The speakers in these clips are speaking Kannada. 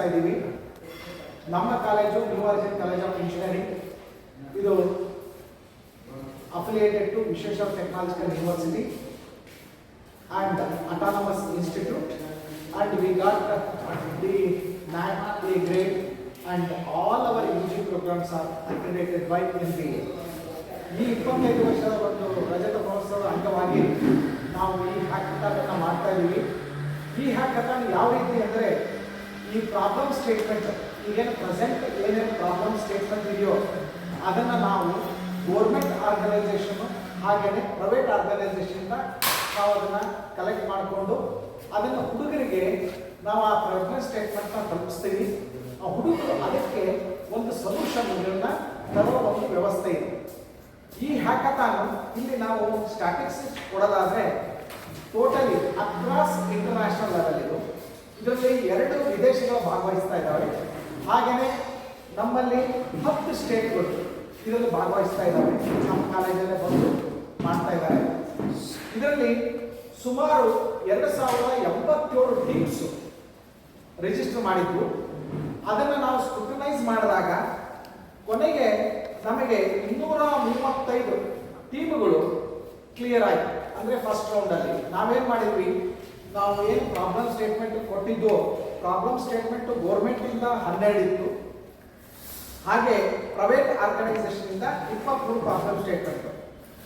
ನಡೆಸ್ತಾ ಇದ್ದೀವಿ. ನಮ್ಮ college New Horizon college of engineering, ಇದು affiliated to Visheshwar Technological University and Autonomous Institute, and we got the NAAC A grade, and all our UG programs are accredited by NBA. ಈ 25 ವರ್ಷದ ಒಂದು ರಜತ ಮಹೋತ್ಸವದ ಅಂಗವಾಗಿ ನಾವು ಈ ಹ್ಯಾಕಥಾನ್ ಮಾಡ್ತಾ ಇದ್ದೀವಿ. ಈ ಹ್ಯಾಕಥಾನ್ ಯಾವ ರೀತಿ ಅಂದರೆ, ಈ ಪ್ರಾಬ್ಲಮ್ ಸ್ಟೇಟ್ಮೆಂಟ್, ಈಗೇನು ಪ್ರೆಸೆಂಟ್ ಏನೇನು ಪ್ರಾಬ್ಲಮ್ ಸ್ಟೇಟ್ಮೆಂಟ್ ಇದೆಯೋ ಅದನ್ನು ನಾವು ಗೌರ್ಮೆಂಟ್ ಆರ್ಗನೈಸೇಷನು ಹಾಗೆಯೇ ಪ್ರೈವೇಟ್ ಆರ್ಗನೈಸೇಷನಿಂದ ನಾವು ಅದನ್ನು ಕಲೆಕ್ಟ್ ಮಾಡಿಕೊಂಡು ಅದನ್ನು ಹುಡುಗರಿಗೆ ನಾವು ಆ ಪ್ರಾಬ್ಲಮ್ ಸ್ಟೇಟ್ಮೆಂಟ್ನ ತಲುಪಿಸ್ತೀವಿ. ಆ ಹುಡುಗರು ಅದಕ್ಕೆ ಒಂದು ಸೊಲ್ಯೂಷನ್ಗಳನ್ನ ತರುವ ಒಂದು ವ್ಯವಸ್ಥೆ ಇದೆ. ಈ ಹ್ಯಾಕಥಾನ್ ಇಲ್ಲಿ ನಾವು ಸ್ಟ್ಯಾಟಿಸ್ಟಿಕ್ಸ್ ಕೊಡೋದಾದರೆ ಟೋಟಲಿ ಅಕ್ರಾಸ್ ಇಂಟರ್ನ್ಯಾಷನಲ್ ಲೆವೆಲ್ ಇದು. ಇದರಲ್ಲಿ 2 ವಿದೇಶಗಳು ಭಾಗವಹಿಸ್ತಾ ಇದ್ದಾವೆ. ಹಾಗೆಯೇ ನಮ್ಮಲ್ಲಿ 10 ಸ್ಟೇಟ್ಗಳು ಇದರಲ್ಲಿ ಭಾಗವಹಿಸ್ತಾ ಇದ್ದಾವೆ. ನಮ್ಮ ಕಾಲೇಜಲ್ಲೇ ಬಂದು ಮಾಡ್ತಾ ಇದ್ದಾರೆ. ಇದರಲ್ಲಿ ಸುಮಾರು 2087 ಟೀಮ್ಸು ರಿಜಿಸ್ಟರ್ ಮಾಡಿದ್ವು. ಅದನ್ನು ನಾವು ಸ್ಕ್ರೂಟನೈಸ್ ಮಾಡಿದಾಗ ಕೊನೆಗೆ ನಮಗೆ 235 ಟೀಮ್ಗಳು ಕ್ಲಿಯರ್ ಆಯಿತು. ಅಂದರೆ ಫಸ್ಟ್ ರೌಂಡಲ್ಲಿ ನಾವೇನು ಮಾಡಿದ್ವಿ, ನಾವು ಏನು ಪ್ರಾಬ್ಲಮ್ ಸ್ಟೇಟ್ಮೆಂಟ್ ಕೊಟ್ಟಿದ್ದು, ಪ್ರಾಬ್ಲಮ್ ಸ್ಟೇಟ್ಮೆಂಟು ಗೌರ್ಮೆಂಟಿಂದ 12 ಇತ್ತು, ಹಾಗೆ ಪ್ರೈವೇಟ್ ಆರ್ಗನೈಸೇಷನಿಂದ 23 ಪ್ರಾಬ್ಲಮ್ ಸ್ಟೇಟ್ಮೆಂಟ್,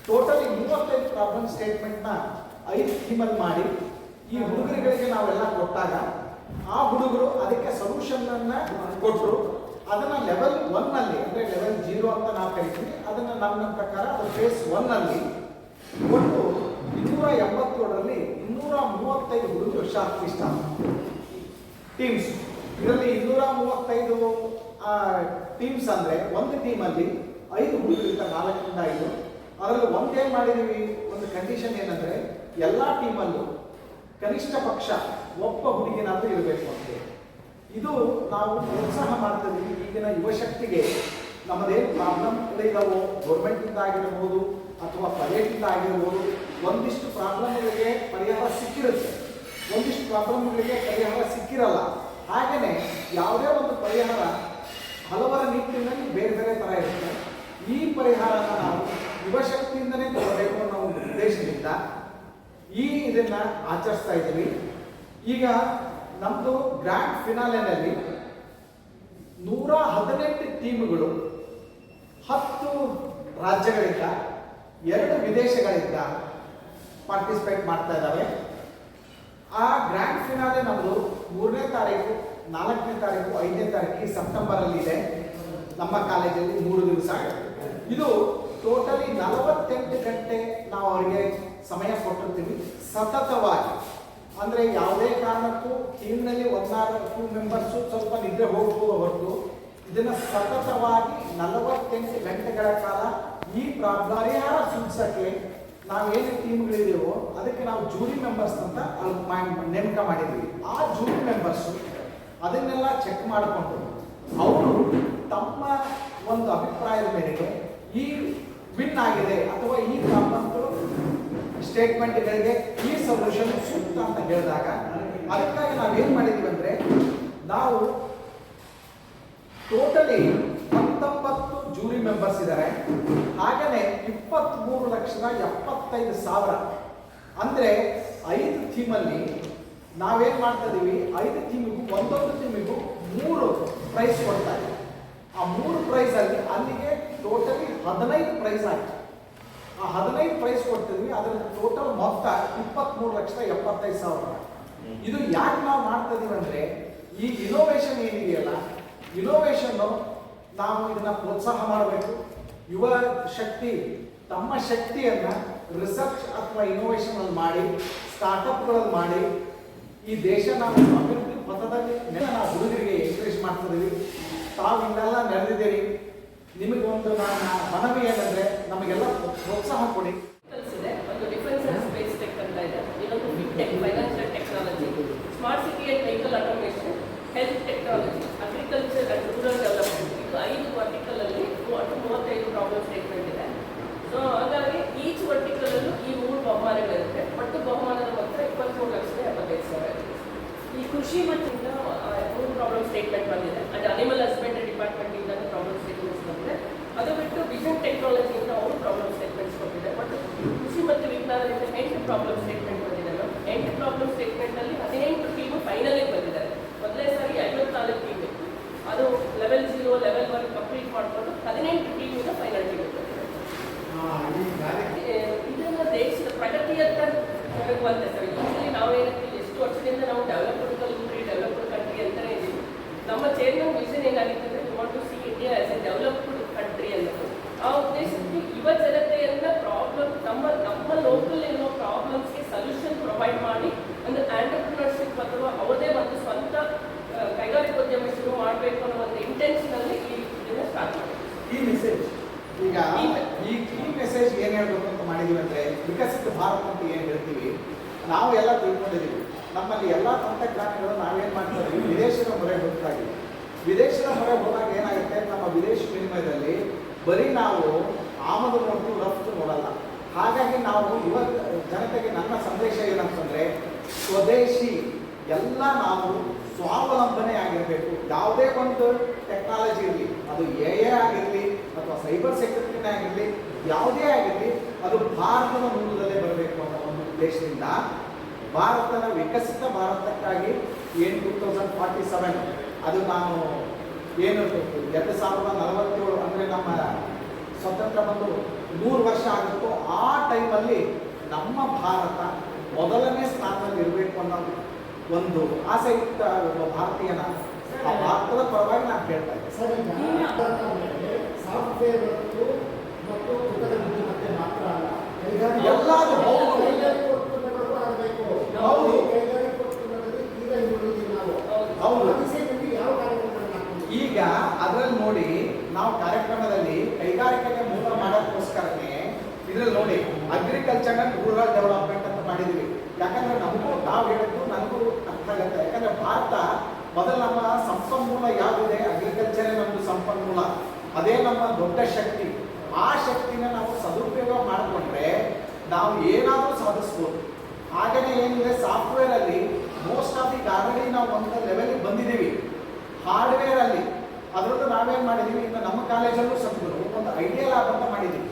ಟೋಟಲಿ 35 ಪ್ರಾಬ್ಲಮ್ ಸ್ಟೇಟ್ಮೆಂಟ್ನ 5 ಥೀಮಲ್ಲಿ ಮಾಡಿ ಈ ಹುಡುಗರುಗಳಿಗೆ ನಾವೆಲ್ಲ ಕೊಟ್ಟಾಗ ಆ ಹುಡುಗರು ಅದಕ್ಕೆ ಸೊಲ್ಯೂಷನನ್ನು ಕೊಟ್ಟರು. ಅದನ್ನು ಲೆವೆಲ್ 1ನಲ್ಲಿ, ಅಂದರೆ ಲೆವೆಲ್ 0 ಅಂತ ನಾವು ಕರಿತೀವಿ, ಅದನ್ನು ನಮ್ಮ ಪ್ರಕಾರ ಅದು ಫೇಸ್ 1ನಲ್ಲಿ ಒಟ್ಟು 287ರಲ್ಲಿ 235 ಹುಡುಗರು ಶಾರ್ಟ್ ಲಿಸ್ಟ್ ಟೀಮ್ಸ್. ಇದರಲ್ಲಿ 235 ಟೀಮ್ಸ್ ಅಂದರೆ ಒಂದು ಟೀಮಲ್ಲಿ 5 ಹುಡುಗರಿಂದ 4ರಿಂದ 5. ಅದರಲ್ಲಿ ಒಂದೇನು ಮಾಡಿದ್ದೀವಿ, ಒಂದು ಕಂಡೀಷನ್ ಏನಂದರೆ ಎಲ್ಲ ಟೀಮಲ್ಲೂ ಕನಿಷ್ಠ ಪಕ್ಷ ಒಬ್ಬ ಹುಡುಗಿನಾದರೂ ಇರಬೇಕು ಅಂತ. ಇದು ನಾವು ಪ್ರೋತ್ಸಾಹ ಮಾಡ್ತಿದ್ದೀವಿ. ಈಗಿನ ಯುವಶಕ್ತಿಗೆ ನಮ್ಮದೇನು ಪ್ರಾಬ್ಲಮ್ಗಳಿದ್ದಾವೋ, ಗೌರ್ಮೆಂಟಿಂದ ಆಗಿರ್ಬೋದು ಅಥವಾ ಪ್ರೈವೇಟಿಂದ ಆಗಿರ್ಬೋದು, ಒಂದಿಷ್ಟು ಪ್ರಾಬ್ಲಮ್ಗಳಿಗೆ ಪರಿಹಾರ ಸಿಕ್ಕಿರುತ್ತೆ, ಒಂದಿಷ್ಟು ಪ್ರಾಬ್ಲಮ್ಗಳಿಗೆ ಪರಿಹಾರ ಸಿಕ್ಕಿರಲ್ಲ. ಹಾಗೆಯೇ ಯಾವುದೇ ಒಂದು ಪರಿಹಾರ ಹಲವರ ನಿಟ್ಟಿನಲ್ಲಿ ಬೇರೆ ಬೇರೆ ಥರ ಇರುತ್ತೆ. ಈ ಪರಿಹಾರನ ನಾವು ಯುವಶಕ್ತಿಯಿಂದಲೇ ತಗೋಬೇಕು ಅನ್ನೋ ಒಂದು ಉದ್ದೇಶದಿಂದ ಇದನ್ನು ಆಚರಿಸ್ತಾ ಇದ್ದೀವಿ. ಈಗ ನಮ್ಮದು ಗ್ರ್ಯಾಂಡ್ ಫಿನಾಲೆನಲ್ಲಿ 118 ಟೀಮ್ಗಳು 10 ರಾಜ್ಯಗಳಿಂದ 2 ವಿದೇಶಗಳಿಂದ ಪಾರ್ಟಿಸಿಪೇಟ್ ಮಾಡ್ತಾ ಇದ್ದಾವೆ. ಆ ಗ್ರ್ಯಾಂಡ್ ಫಿನಾಲೆ ನಮ್ಮದು 3ನೇ ತಾರೀಕು, 4ನೇ ತಾರೀಕು, 5ನೇ ತಾರೀಕು ಈ ಸೆಪ್ಟೆಂಬರಲ್ಲಿ ಇದೆ. ನಮ್ಮ ಕಾಲೇಜಲ್ಲಿ 3 ದಿವಸ. ಇದು ಟೋಟಲಿ 48 ಗಂಟೆ ನಾವು ಅವರಿಗೆ ಸಮಯ ಕೊಟ್ಟಿರ್ತೀವಿ ಸತತವಾಗಿ. ಅಂದರೆ ಯಾವುದೇ ಕಾರಣಕ್ಕೂ ಟೀಮ್ನಲ್ಲಿ 1 or 2 ಮೆಂಬರ್ಸು ಸ್ವಲ್ಪ ನಿದ್ರೆ ಹೋಗ್ಬೋದು ಹೊರತು ಇದನ್ನು ಸತತವಾಗಿ 48 ಗಂಟೆಗಳ ಕಾಲ ಈ ಪರಿಹಾರ ಸೂಚಿಸೋಕ್ಕೆ ನಾವೇನು ಟೀಮ್ಗಳಿದೆಯೋ ಅದಕ್ಕೆ ನಾವು ಜೂರಿ ಮೆಂಬರ್ಸ್ ಅಂತ ನೇಮಕ ಮಾಡಿದ್ದೀವಿ. ಆ ಜೂರಿ ಮೆಂಬರ್ಸು ಅದನ್ನೆಲ್ಲ ಚೆಕ್ ಮಾಡಿಕೊಂಡು ಅವರು ತಮ್ಮ ಒಂದು ಅಭಿಪ್ರಾಯದ ಮೇರೆಗೆ ಈ ವಿನ್ ಆಗಿದೆ ಅಥವಾ ಈ ಪ್ರಾಬ್ಲಮ್ಗಳು ಸ್ಟೇಟ್ಮೆಂಟ್ಗಳಿಗೆ ಈ ಸೊಲ್ಯೂಷನ್ ಸೂಕ್ತ ಅಂತ ಹೇಳಿದಾಗ ಅದಕ್ಕಾಗಿ ನಾವೇನು ಮಾಡಿದ್ದೀವಿ ಅಂದರೆ, ನಾವು ಟೋಟಲಿ 19 ಜೂರಿ ಮೆಂಬರ್ಸ್ ಇದ್ದಾರೆ. ಹಾಗೆಯೇ 23,75,000 ಅಂದರೆ 5 ಥೀಮಲ್ಲಿ ನಾವೇನು ಮಾಡ್ತಾ ಇದ್ದೀವಿ, 5 ಥೀಮಿಗೂ ಒಂದೊಂದು ಥೀಮಿಗೂ 3 ಪ್ರೈಸ್ ಕೊಡ್ತಾ ಇದ್ದೀವಿ. ಆ 3 ಪ್ರೈಸಲ್ಲಿ ಅಲ್ಲಿಗೆ ಟೋಟಲಿ 15 ಪ್ರೈಸ್ ಆಯಿತು. ಆ 15 ಪ್ರೈಸ್ ಕೊಡ್ತಿದ್ವಿ. ಅದರ ಟೋಟಲ್ ಮೊತ್ತ 23,75,000. ಇದು ಯಾಕೆ ನಾವು ಮಾಡ್ತಾ ಇದೀವಿ ಅಂದರೆ, ಈ ಇನೋವೇಷನ್ ಏನಿದೆಯಲ್ಲ, ಇನೋವೇಷನ್ನು ನಾವು ಇದನ್ನು ಪ್ರೋತ್ಸಾಹ ಮಾಡಬೇಕು. ಯುವ ಶಕ್ತಿ ತಮ್ಮ ಶಕ್ತಿಯನ್ನು ರಿಸರ್ಚ್ ಅಥವಾ ಇನೋವೇಷನಲ್ಲಿ ಮಾಡಿ, ಸ್ಟಾರ್ಟಪ್ಗಳಲ್ಲಿ ಮಾಡಿ ಈ ದೇಶ ನಾವು ಅಭಿವೃದ್ಧಿ ಪಥದಲ್ಲಿ ನಾವು ಹುಡುಗರಿಗೆ ಎನ್ಕರೇಜ್ ಮಾಡ್ತಿದ್ದೀವಿ. ತಾವು ಇನ್ನೆಲ್ಲ ನಡೆದಿದ್ದೀರಿ. ನಿಮಗೆ ಒಂದು ನನ್ನ ಮನವಿ ಏನಂದರೆ, ನಮಗೆಲ್ಲ ಪ್ರೋತ್ಸಾಹ ಕೊಡಿ. ಒಂದು ಡಿಫೆನ್ಸ್ ಅಂಡ್ ಸ್ಪೇಸ್ ಟೆಕ್ ಅಂತ ಇದೆ, ಇನ್ನೊಂದು fintech, financial technology, smart city and vehicle automation, health technology, agriculture and rural development. ಇದು 5 ವರ್ಟಿಕಲಲ್ಲಿ ಒಟ್ಟು 35 ಪ್ರಾಬ್ಲಮ್ ಸ್ಟೇಟ್ಮೆಂಟ್ ಇದೆ. ಸೊ ಹಾಗಾಗಿ ಈಚ್ ವರ್ಟಿಕಲಲ್ಲೂ ಈ 3 ಬಹುಮಾನಗಳಿರುತ್ತೆ. ಒಟ್ಟು ಬಹುಮಾನದ ಮೊತ್ತ 23,75,000. ಈ ಕೃಷಿ ಮತ್ತು 3 ಪ್ರಾಬ್ಲಮ್ ಸ್ಟೇಟ್ಮೆಂಟ್ ಸ್ಟೇಟ್ಮೆಂಟ್ ಬಂದಿದೆ. ಅಂಡ್ ಅನಿಮಲ್ ಹಸ್ಬೆಂಡ್ರಿ ಡಿಪಾರ್ಟ್ಮೆಂಟ್ ಇಂದ ಪ್ರಾಬ್ಲಮ್ ಸ್ಟೇಟ್ಮೆಂಟ್ಸ್ ಬಂದಿದೆ. ಅದು ಬಿಟ್ಟು ವಿಷನ್ ಟೆಕ್ನಾಲಜಿಯಿಂದ ಅವರು ಪ್ರಾಬ್ಲಮ್ ಸ್ಟೇಟ್ಮೆಂಟ್ಸ್ ಕೊಟ್ಟಿದ್ದಾರೆ. ಮತ್ತು ಕೃಷಿ ಮತ್ತು ವಿಜ್ಞಾನದಿಂದ 8 ಪ್ರಾಬ್ಲಮ್ ಸ್ಟೇಟ್ಮೆಂಟ್ ಬಂದಿದೆ. 8 ಪ್ರಾಬ್ಲಮ್ ಸ್ಟೇಟ್ಮೆಂಟ್ ಅಲ್ಲಿ 18 ಟೀಮು ಫೈನಲಿಗೆ ಬಂದಿದ್ದಾರೆ. ಮೊದಲೇ ಸಾರಿ 54 ಟೀಮ್ ಇತ್ತು, ಅದು ಲೆವೆಲ್ 0 ಲೆವೆಲ್ 1 ಕಂಪ್ಲೀಟ್ ಮಾಡಿಕೊಂಡು 18 ಟೀಮಿಂದ ಫೈನಲ್ ಟೀಮ್ ಬಂದಿದೆ. ಇದನ್ನ ದೇಶದ ಪ್ರಗತಿಯತ್ತ ಹೋಗುವಂತೆ ಸರ್. ಯೂಶಲಿ ನಾವೇನಕ್ಕೆ ಎಷ್ಟು ವರ್ಷದಿಂದ ನಾವು ಡೆವಲಪ್ಡ್ ಕಂಟ್ರಿ ಅಂತಲೇ ಇದ್ದೀವಿ. ನಮ್ಮ ಚೇರ್ಮನ್ ವಿಷನ್ ಏನಾಗಿತ್ತು ಅಂದರೆ we want to see India as a developed country ಅನ್ನೋದು. ಆ ಉದ್ದೇಶಕ್ಕೆ ಯುವ ಜನತೆಯನ್ನ ಪ್ರಾಬ್ಲಮ್ ನಮ್ಮ ಲೋಕಲ್ ಇರೋ ಪ್ರಾಬ್ಲಮ್ಸ್ಗೆ ಸೊಲ್ಯೂಷನ್ ಪ್ರೊವೈಡ್ ಮಾಡಿ ಒಂದು ಆಂಟರ್ಪ್ರಿನರ್ಶಿಪ್ ಅಥವಾ ಅವರದೇ ಒಂದು ಸ್ವಂತ ಕೈಗಾರಿಕೋದ್ಯಮ ಶುರು ಮಾಡಬೇಕು ಅನ್ನೋ ಒಂದು ಇಂಟೆನ್ಷನಲ್ಲಿ ಈ ಇದನ್ನ ಸ್ಟಾರ್ಟ್ ಮಾಡಿದ್ವಿ. ಈ ಮೆಸೇಜ್ ಈಗ ಈ ಮೆಸೇಜ್ ಏನು ಹೇಳಬೇಕು ಅಂತ ಮಾಡಿದೀವಿ ಅಂದರೆ, ವಿಕಸಿತ ಭಾರತ ಅಂತ ಏನು ಹೇಳ್ತೀವಿ ನಾವು ಎಲ್ಲ ತಿಳ್ಕೊಂಡಿದ್ದೀವಿ. ನಮ್ಮಲ್ಲಿ ಎಲ್ಲ ತಂತ್ರಜ್ಞಾನಗಳು ನಾವೇನು ಮಾಡ್ತಾ ಇದ್ದೀವಿ, ವಿದೇಶದ ಮೊರೆ ಹೋಗ್ತಾ ಇದ್ದೀವಿ. ವಿದೇಶದ ಮೊರೆ ಹೋದಾಗ ಏನಾಗುತ್ತೆ, ನಮ್ಮ ವಿದೇಶಿ ವಿನಿಮಯದಲ್ಲಿ ಬರೀ ನಾವು ಆಮದು ನೋಡ್ತೀವಿ, ರಫ್ತು ನೋಡಲ್ಲ. ಹಾಗಾಗಿ ನಾವು ಇವತ್ತು ಜನತೆಗೆ ನನ್ನ ಸಂದೇಶ ಏನಂತಂದರೆ, ಸ್ವದೇಶಿ ಎಲ್ಲ ನಾವು ಸ್ವಾವಲಂಬನೆ ಆಗಿರಬೇಕು. ಯಾವುದೇ ಒಂದು ಟೆಕ್ನಾಲಜಿ ಇರಲಿ, ಅದು ಎ ಆಗಿರಲಿ ಅಥವಾ ಸೈಬರ್ ಸೆಕ್ಯೂರಿಟಿನೇ ಆಗಿರಲಿ, ಯಾವುದೇ ಆಗಿರಲಿ ಅದು ಭಾರತದ ಮೂಲದಲ್ಲೇ ಬರಬೇಕು ಅನ್ನೋ ಒಂದು ಉದ್ದೇಶದಿಂದ ಭಾರತದ ವಿಕಸಿತ ಭಾರತಕ್ಕಾಗಿ ಏನು 2047 ಅದು ನಾನು ಏನು 2047 ಅಂದರೆ ನಮ್ಮ ಸ್ವತಂತ್ರ ಬಂದು 100 ವರ್ಷ ಆಗುತ್ತೋ ಆ ಟೈಮಲ್ಲಿ ನಮ್ಮ ಭಾರತ ಮೊದಲನೇ ಸ್ಥಾನದಲ್ಲಿ ಇರಬೇಕು ಅನ್ನೋ ಒಂದು ಆಸೆ ಇತ್ತ ಒಬ್ಬ ಭಾರತೀಯನ ಆ ಭಾರತದ ಪರವಾಗಿ ನಾನು ಹೇಳ್ತಾ ಇದ್ದೆ ಸರ್. ಈಗ ಸಾಫ್ಟ್ವೇರ್ ಮತ್ತು ಕೃತಕ ಬುದ್ಧಿಮತ್ತೆ ಮಾತ್ರ ಅಲ್ಲ, ಎಲ್ಲಾದು ಹೌದು. ಕೈಗಾರಿಕಾ ಉತ್ಪನ್ನಗಳು ಆಗಬೇಕು. ಹೌದು. ಕೈಗಾರಿಕಾ ಉತ್ಪನ್ನದಲ್ಲಿ ಈಗ ನೋಡಿದ್ದೀವಿ ನಾವು. ಹೌದು. ಆ ವಿಷಯದಲ್ಲಿ ಯಾವ ಕಾರ್ಯಕ್ರಮಗಳನ್ನು ಹಾಕ್ತೀವಿ? ಈಗ ಅದರಲ್ಲಿ ನೋಡಿ, ನಾವು ಕಾರ್ಯಕ್ರಮದಲ್ಲಿ ಕೈಗಾರಿಕೆಗೆ ಮೂಲ ಮಾಡೋದಕ್ಕೋಸ್ಕರನೇ ಇದ್ರಲ್ಲಿ ನೋಡಿ ಅಗ್ರಿಕಲ್ಚರ್ ಅಂಡ್ ರೂರಲ್ ಡೆವಲಪ್ಮೆಂಟ್ ಅಂತ ಮಾಡಿದ್ವಿ. ಯಾಕಂದ್ರೆ ನಮಗೂ ನಾವು ಹೇಳಿದ್ದು ನನಗೂ ಅರ್ಥ ಆಗುತ್ತೆ. ಯಾಕಂದ್ರೆ ಭಾರತ ಮೊದಲು ನಮ್ಮ ಸಂಪನ್ಮೂಲ ಯಾವುದಿದೆ, ಅಗ್ರಿಕಲ್ಚರೇ ನಮ್ಮದು ಸಂಪನ್ಮೂಲ, ಅದೇ ನಮ್ಮ ದೊಡ್ಡ ಶಕ್ತಿ. ಆ ಶಕ್ತಿನ ನಾವು ಸದುಪಯೋಗ ಮಾಡಿಕೊಂಡ್ರೆ ನಾವು ಏನಾದರೂ ಸಾಧಿಸ್ಬೋದು. ಹಾಗೆಯೇ ಏನಿದೆ, ಸಾಫ್ಟ್ವೇರಲ್ಲಿ ಮೋಸ್ಟ್ ಆಫ್ ಈಗ ಆಲ್ರೆಡಿ ನಾವು ಒಂದು ಲೆವೆಲಿಗೆ ಬಂದಿದ್ದೀವಿ. ಹಾರ್ಡ್ವೇರಲ್ಲಿ ಅದರಲ್ಲೂ ನಾವೇನು ಮಾಡಿದ್ದೀವಿ, ಇನ್ನು ನಮ್ಮ ಕಾಲೇಜಲ್ಲೂ ಸದ್ಗುರು ಒಂದು ಐಡಿಯಾ ಲ್ಯಾಬ್ ಅಂತ ಮಾಡಿದ್ದೀವಿ.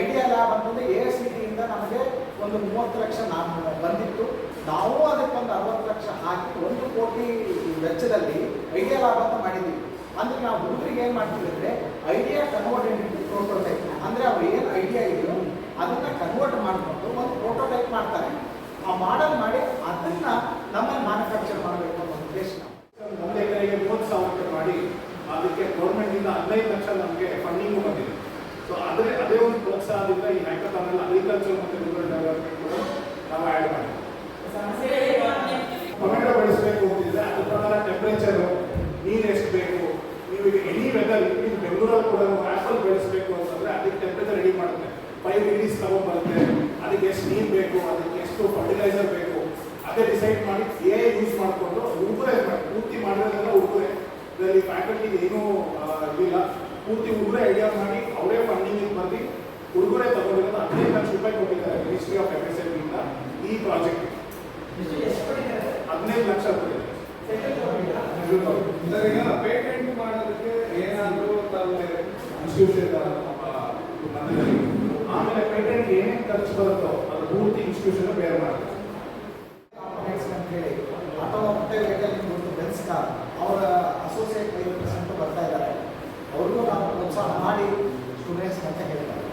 ಐಡಿಯಾ ಲ್ಯಾಬ್ ಅಂತಂದರೆ AICTE ನಮಗೆ ಒಂದು 30 ಲಕ್ಷ ಬಂದಿತ್ತು. ನಾವು ಅದಕ್ಕೊಂದು 60 ಲಕ್ಷ ಹಾಕಿ 1 ಕೋಟಿ ವೆಚ್ಚದಲ್ಲಿ ಐಡಿಯಾ ಲ್ಯಾಬ್ ಅಂತ ಮಾಡಿದ್ದೀವಿ. ಅಂದರೆ ನಾವು ಹುಡುಗರಿಗೆ ಏನು ಮಾಡ್ತೀವಿ ಅಂದರೆ, ಐಡಿಯಾ ಕನ್ವರ್ಟ್ ಇಂಟು ಪ್ರೋಟೋಟೈಪ್. ಅಂದರೆ ಅವ್ರು ಏನು ಐಡಿಯಾ ಇದೆಯೋ ಅದನ್ನು ಕನ್ವರ್ಟ್ ಮಾಡಿಕೊಂಡು ಒಂದು ಪ್ರೋಟೋಟೈಪ್ ಮಾಡ್ತಾರೆ. ಆ ಮಾಡೆಲ್ ಮಾಡಿ ಅದನ್ನು ನಮ್ಮಲ್ಲಿ ಮ್ಯಾನುಫ್ಯಾಕ್ಚರ್ ಮಾಡಬೇಕು ಅನ್ನೋ ಉದ್ದೇಶ. ಒಂದು ಎಕರೆಗೆ 30,000 ಮಾಡಿ ಅದಕ್ಕೆ ಗೌರ್ಮೆಂಟಿಂದ 15 ಲಕ್ಷ ನಮಗೆ ಫಂಡಿಂಗು ಬಂದಿದೆ. ಸೊ ಅದೇ ಒಂದು ಪ್ರೋತ್ಸಾಹದಿಂದ ಈ ಹ್ಯಾಕಥಾನಲ್ಲಿ ಅಗ್ರಿಕಲ್ಚರ್ ಮತ್ತು ರೂರಲ್ ಡೆವಲಪ್ಮೆಂಟ್ ನಾವು ಆ್ಯಡ್ ಮಾಡಿದ್ವಿ. ಟೊಮೆಟೊ ಬೆಳೆಸಬೇಕು ಅಂತಿದ್ರೆ ಅದ್ರ ಪ್ರಕಾರ ಟೆಂಪ್ರೇಚರು, ನೀರು ಎಷ್ಟು ಬೇಕು, ನೀವು ಈಗ ಎನಿ ವೆದರ್ ಇಲ್ಲಿ ಬೆಂಗಳೂರಲ್ಲಿ ಕೂಡ ಆ್ಯಪಲ್ ಬೆಳೆಸಬೇಕು ಅಂತಂದರೆ ಅದಕ್ಕೆ ಟೆಂಪ್ರೇಚರ್ ರೆಡಿ ಮಾಡುತ್ತೆ. 5 ಡಿಗ್ರೀಸ್ ತಗೊಂಡ್ಬರುತ್ತೆ. ಅದಕ್ಕೆ ಎಷ್ಟು ನೀರು ಬೇಕು, ಅದಕ್ಕೆ ಎಷ್ಟು ಫರ್ಟಿಲೈಸರ್ ಬೇಕು, ಅದೇ ಡಿಸೈಡ್ ಮಾಡಿ AI ಯೂಸ್ ಮಾಡಿಕೊಂಡು ಹುಡುಗರೇ ಪೂರ್ತಿ ಮಾಡಿರೋದೆಲ್ಲ ಹುಡುಗರೇ. ಇದರಲ್ಲಿ ಫ್ಯಾಕಲ್ಟಿಗೆ ಏನೂ ಇದಿಲ್ಲ. ಪೂರ್ತಿ ಹುಡುಗರೇ ಐಡಿಯಾ ಮಾಡಿ ಅವರೇ ಫಂಡಿಂಗ್ ಬಂದು ಹುಡುಗರೇ ತಗೊಂಡಿರೋದು 15 ಲಕ್ಷ ರೂಪಾಯಿ ಕೊಟ್ಟಿದ್ದಾರೆ ಮಿನಿಸ್ಟ್ರಿ ಆಫ್ MSME ಇಂದ ಈ ಪ್ರಾಜೆಕ್ಟ್. 15 ಲಕ್ಷ ಕೊಟ್ಟಿದ್ದಾರೆ. ಈಗ ಪೇಟೆಂಟ್ ಮಾಡೋದಕ್ಕೆ ಏನಾದರೂ ಇನ್ಸ್ಟಿಟ್ಯೂಷನ್ ಆಮೇಲೆ ಪೇಟೆಂಟ್ ಏನೇನು ಖರ್ಚು ಬರುತ್ತೋ ಅದು ಪೂರ್ತಿ ಇನ್ಸ್ಟಿಟ್ಯೂಷನ್ ಬೇರೆ ಮಾಡ್ತಾರೆ. ಅಂತ ಹೇಳಿ ಆಟೋಮೊಬೈಲ್ ವೆಹಿಕಲ್ ಬೆನ್ಸ್ ಕಾರ್ ಅವರ ಅಸೋಸಿಯೇಟ್ 5% ಬರ್ತಾ ಇದ್ದಾರೆ. ಅವ್ರಿಗೂ ನಾವು ಪ್ರೋತ್ಸಾಹ ಮಾಡಿ ಸ್ಟೂಡೆಂಟ್ಸ್ ಅಂತ ಹೇಳ್ತಾರೆ.